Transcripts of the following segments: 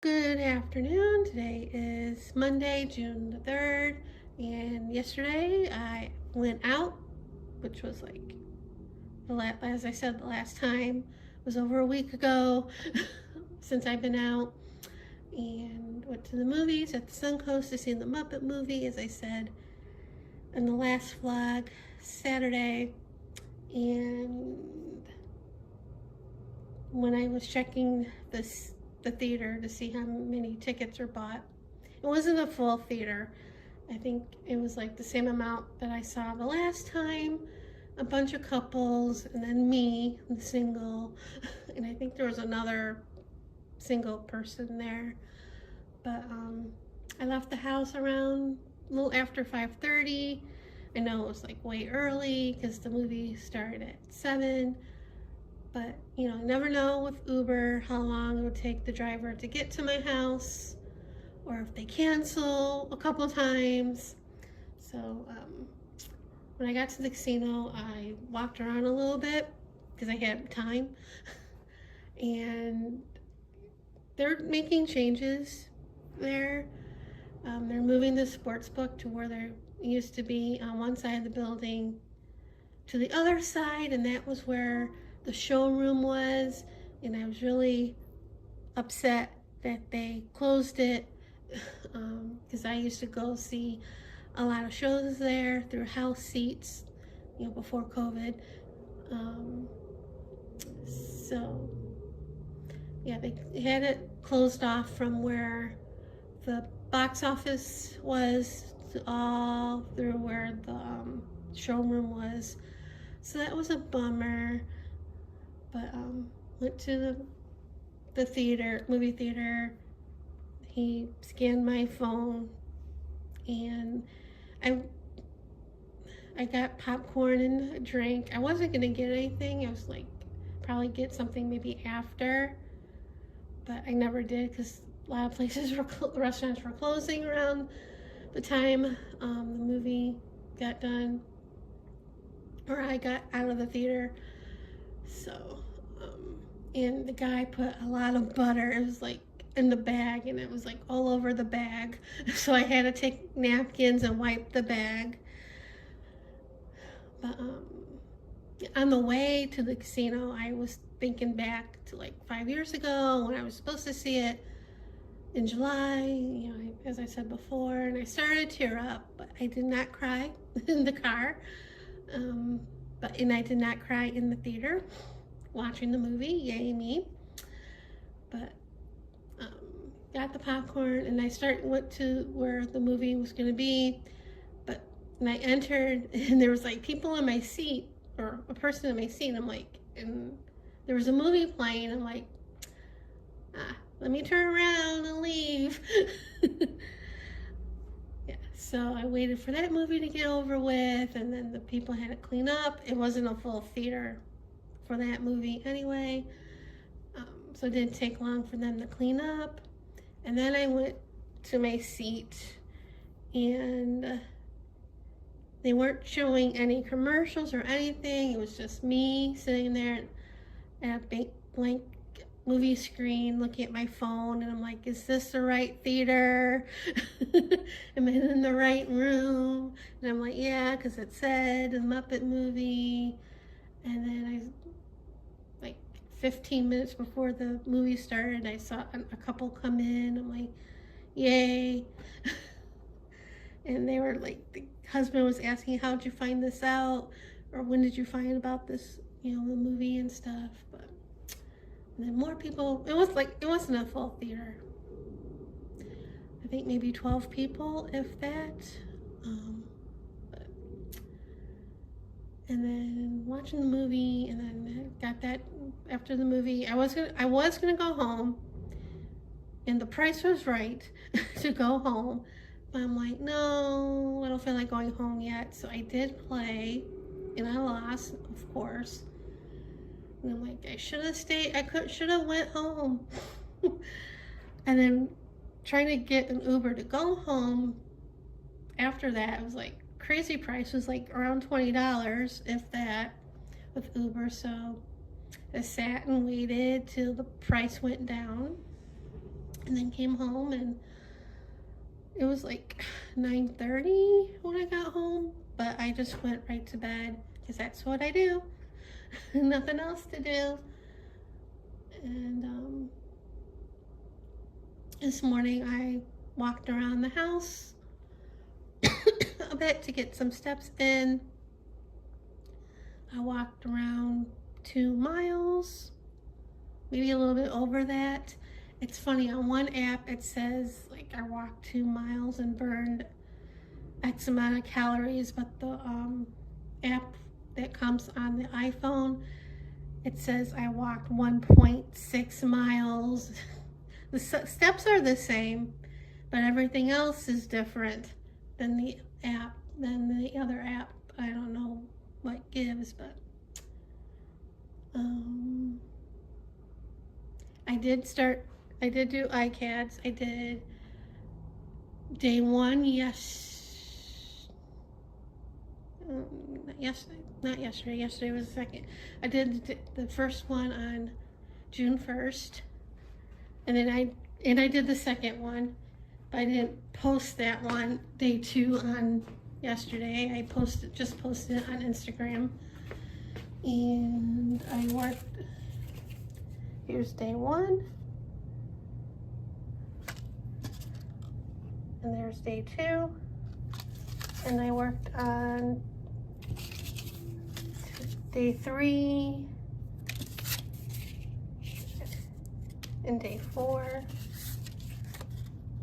Good afternoon. Today is Monday, June the 3rd, and yesterday I went out, which was like, as I said, the last time was over a week ago since I've been out, and went to the movies at the Suncoast to see the Muppet movie, as I said in the last vlog, Saturday. And when I was checking the theater to see how many tickets were bought, it wasn't a full theater. I think it was like the same amount that I saw the last time. A bunch of couples, and then me, the single, and I think there was another single person there. But I left the house around a little after 5:30. I know it was like way early because the movie started at 7. But you never know with Uber how long it would take the driver to get to my house, or if they cancel a couple times. So when I got to the casino, I walked around a little bit because I had time, and they're making changes there. They're moving the sports book to where there used to be on one side of the building to the other side, and that was where the showroom was. And I was really upset that they closed it because I used to go see a lot of shows there through house seats, before COVID. Um, so yeah, they had it closed off from where the box office was to all through where the showroom was. So that was a bummer. But went to the theater, movie theater. He scanned my phone, and I got popcorn and a drink. I wasn't gonna get anything. I was like, probably get something maybe after, but I never did because a lot of places were restaurants were closing around the time the movie got done, or I got out of the theater. So, and the guy put a lot of butter. It was like in the bag, and it was like all over the bag. So I had to take napkins and wipe the bag. But on the way to the casino, I was thinking back to like 5 years ago when I was supposed to see it in July, as I said before, and I started to tear up, but I did not cry in the car. And I did not cry in the theater watching the movie. Yay me! But got the popcorn, and went to where the movie was going to be. But when I entered, and there was like people in my seat, or a person in my seat. I'm like, and there was a movie playing. I'm like, let me turn around and leave. Yeah, so I waited for that movie to get over with, and then the people had to clean up. It wasn't a full theater for that movie anyway, so it didn't take long for them to clean up. And then I went to my seat, and they weren't showing any commercials or anything. It was just me sitting there at a blank movie screen looking at my phone, and I'm like, is this the right theater? Am I in the right room? And I'm like, yeah, because it said the Muppet movie. And then 15 minutes before the movie started, I saw a couple come in. I'm like, yay. And they were like, the husband was asking, how'd you find this out? Or when did you find about this, the movie and stuff? But and then more people, it wasn't a full theater. I think maybe 12 people, if that. But, and then watching the movie, and then got that after the movie. I was gonna go home, and the price was right to go home. But I'm like, no, I don't feel like going home yet. So I did play, and I lost, of course. And I'm like, I should have stayed. Should have went home. And then trying to get an Uber to go home after that, it was like crazy price. Was like around $20, if that, with Uber. So I sat and waited till the price went down. and then came home, and it was like 9:30 when I got home, but I just went right to bed because that's what I do. Nothing else to do. And this morning I walked around the house a bit to get some steps in. I walked around 2 miles, maybe a little bit over that. It's funny, on one app it says like I walked 2 miles and burned X amount of calories, but the app that comes on the iPhone, it says I walked 1.6 miles. The steps are the same, but everything else is different than the other app. I don't know what gives, but I did do iCads. I did day 1 not yesterday. Yesterday was the second. I did the first one on June 1st, and then I did the second one, but I didn't post that one, day 2, on yesterday. I just posted it on Instagram, and I worked. Here's day 1, and there's day 2, and I worked on day 3 and day 4.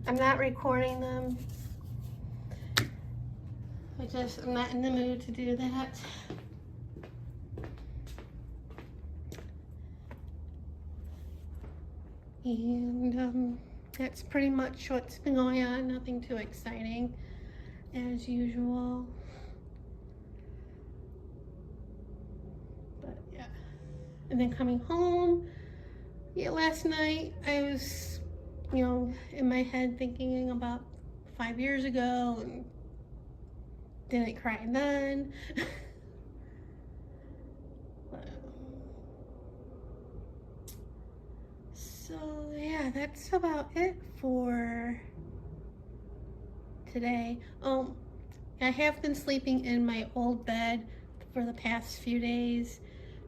I'm not recording them. I'm not in the mood to do that. And that's pretty much what's been going on. Nothing too exciting, as usual. But yeah. And then coming home, last night I was, in my head thinking about 5 years ago, and didn't cry then. So yeah, that's about it for today. I have been sleeping in my old bed for the past few days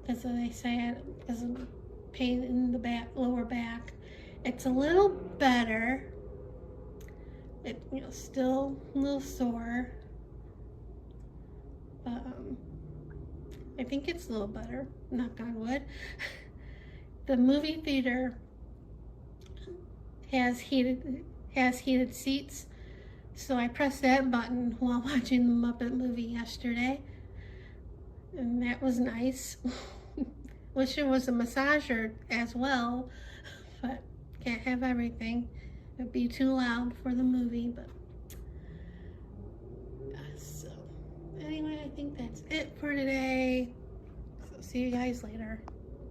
because, as I said, because of pain in the lower back. It's a little better. It still a little sore, but I think it's a little better. Knock on wood. The movie theater has heated seats, so I pressed that button while watching the Muppet movie yesterday, and that was nice. Wish there was a massager as well, but can't have everything. It'd be too loud for the movie. But so anyway, I think that's it for today. So see you guys later.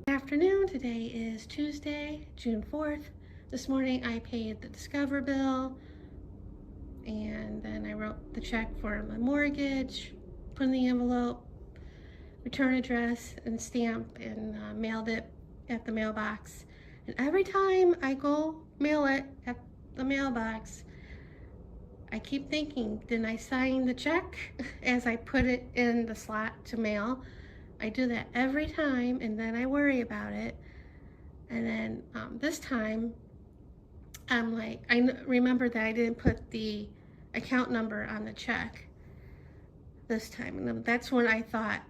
Good afternoon. Today is Tuesday, June 4th. This morning I paid the Discover bill, and then I wrote the check for my mortgage, put in the envelope, return address, and stamp, and mailed it at the mailbox. And every time I go mail it at the mailbox, I keep thinking, didn't I sign the check as I put it in the slot to mail? I do that every time, and then I worry about it. And then this time, I'm like, I remember that I didn't put the account number on the check this time. And that's when I thought,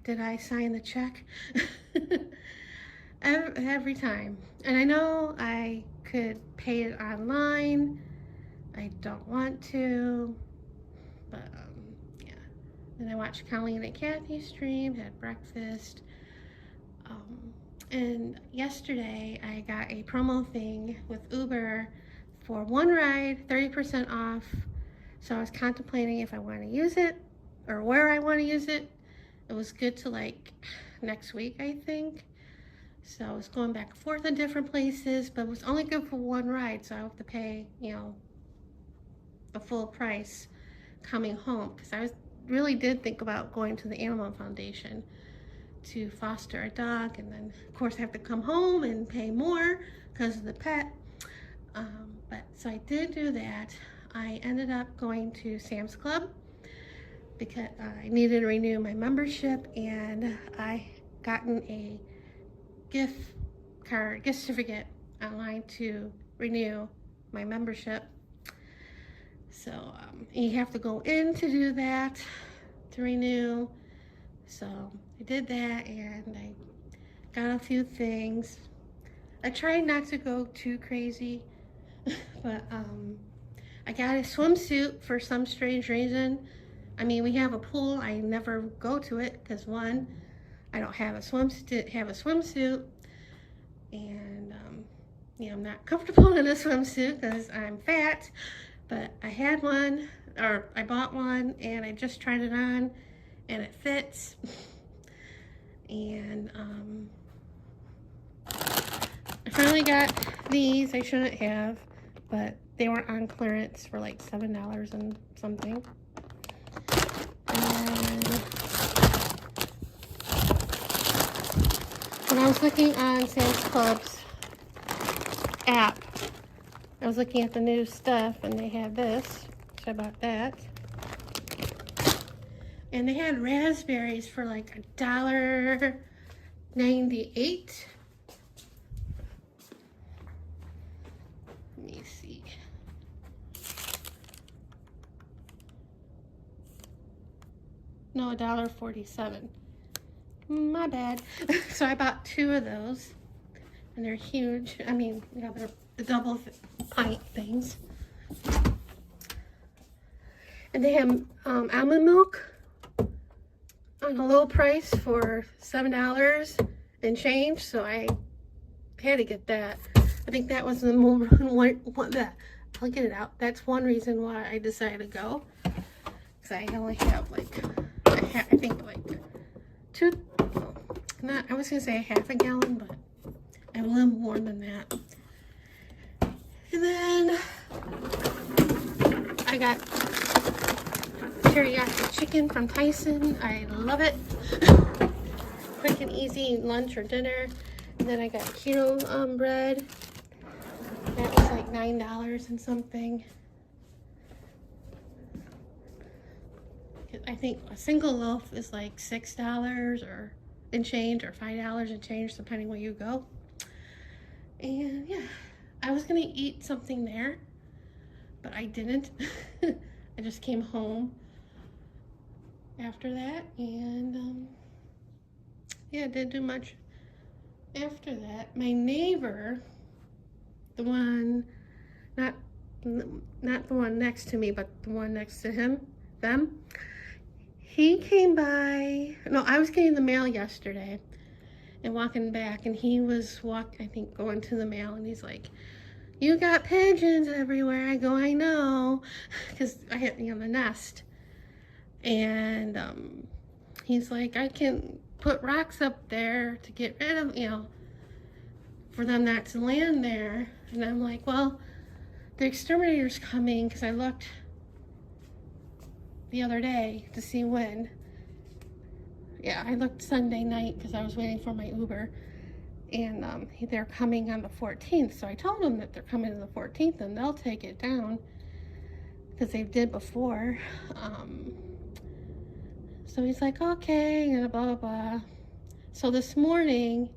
did I sign the check? Every time. And I know I could pay it online. I don't want to, but yeah. And I watched Colleen and Kathy's stream, had breakfast. And yesterday I got a promo thing with Uber for one ride, 30% off. So I was contemplating if I want to use it or where I want to use it. It was good to like next week, I think. So I was going back and forth in different places, but it was only good for one ride. So I have to pay, the full price coming home. Because I really did think about going to the Animal Foundation to foster a dog, and then of course I have to come home and pay more because of the pet. But so I did do that. I ended up going to Sam's Club because I needed to renew my membership, and I gotten a gift certificate online to renew my membership. So you have to go in to do that, to renew. So I did that, and I got a few things. I tried not to go too crazy, but I got a swimsuit for some strange reason. I mean, we have a pool. I never go to it because, one, I don't have a swimsuit, and I'm not comfortable in a swimsuit because I'm fat. But I had one, or I bought one, and I just tried it on, and it fits. And I finally got these. I shouldn't have, but they were on clearance for like $7 and something. And when I was looking on Sam's Club's app, I was looking at the new stuff, and they had this, so I bought that. And they had raspberries for like $1.98. Let me see. No, $1.47. My bad. So I bought 2 of those, and they're huge. I mean, they're the double pint things. And they have almond milk on a low price for $7 and change, so I had to get that. I think that was the more I'll get it out. That's one reason why I decided to go, because I only have like I think like 2. I was gonna say a half a gallon, but I have a little more than that. And then I got teriyaki chicken from Tyson. I love it. Quick and easy lunch or dinner. And then I got keto bread. That was like $9 and something. I think a single loaf is like $6 or and change, or $5 and change, depending where you go. And yeah, I was gonna eat something there, but I didn't. I just came home after that, and yeah, didn't do much after that. My neighbor, the one, not the one next to me, but the one next to them, he came by. No, I was getting the mail yesterday and walking back, and he was I think going to the mail, and he's like, "You got pigeons everywhere." I go, "I know," because I had the nest. And he's like, "I can put rocks up there to get rid of, for them not to land there." And I'm like, "Well, the exterminator's coming," because I looked the other day to see when. Yeah, I looked Sunday night because I was waiting for my Uber, and they're coming on the 14th. So I told them that they're coming on the 14th, and they'll take it down because they did before. So he's like, "Okay," and blah blah blah. So this morning,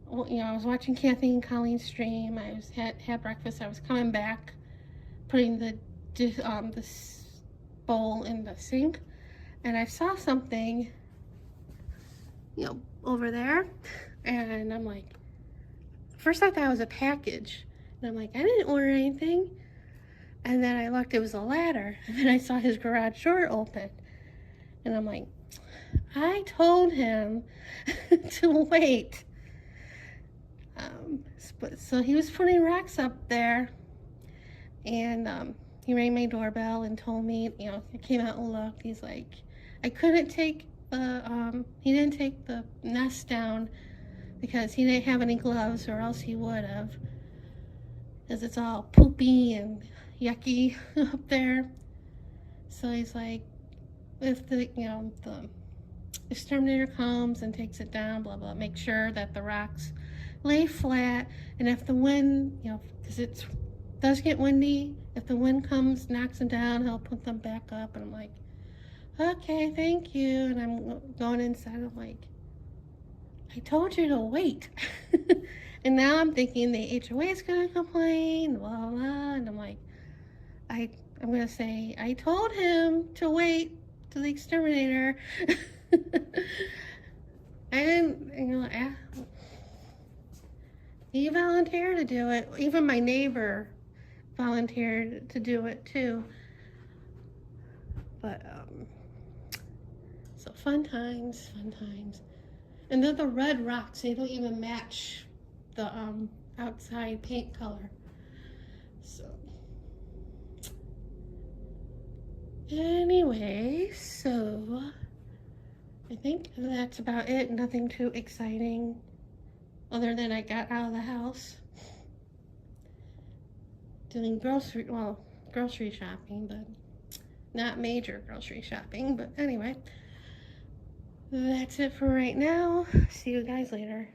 well, I was watching Kathy and Colleen's stream. I had breakfast. I was coming back, putting the bowl in the sink, and I saw something, over there, and I'm like, first I thought it was a package, and I'm like, I didn't order anything. And then I looked, it was a ladder, and then I saw his garage door open, and I'm like, I told him to wait. So he was putting rocks up there, and he rang my doorbell and told me, I came out and looked. He's like, I couldn't take he didn't take the nest down because he didn't have any gloves, or else he would have, because it's all poopy and yucky up there. So he's like, if the exterminator comes and takes it down, blah blah, make sure that the rocks lay flat, and if the wind, you know, because it does get windy, if the wind comes, knocks them down, he'll put them back up. And I'm like, okay, thank you. And I'm going inside. I'm like, I told you to wait. And now I'm thinking the HOA is going to complain, blah, blah, blah. And I'm like, I'm going to say, I told him to wait to the exterminator. I didn't, you know, he volunteered to do it. Even my neighbor volunteered to do it too. But, so fun times, fun times. And they're the red rocks. They don't even match the outside paint color. So, anyway, so I think that's about it. Nothing too exciting other than I got out of the house doing grocery shopping, but not major grocery shopping. But anyway, that's it for right now. See you guys later.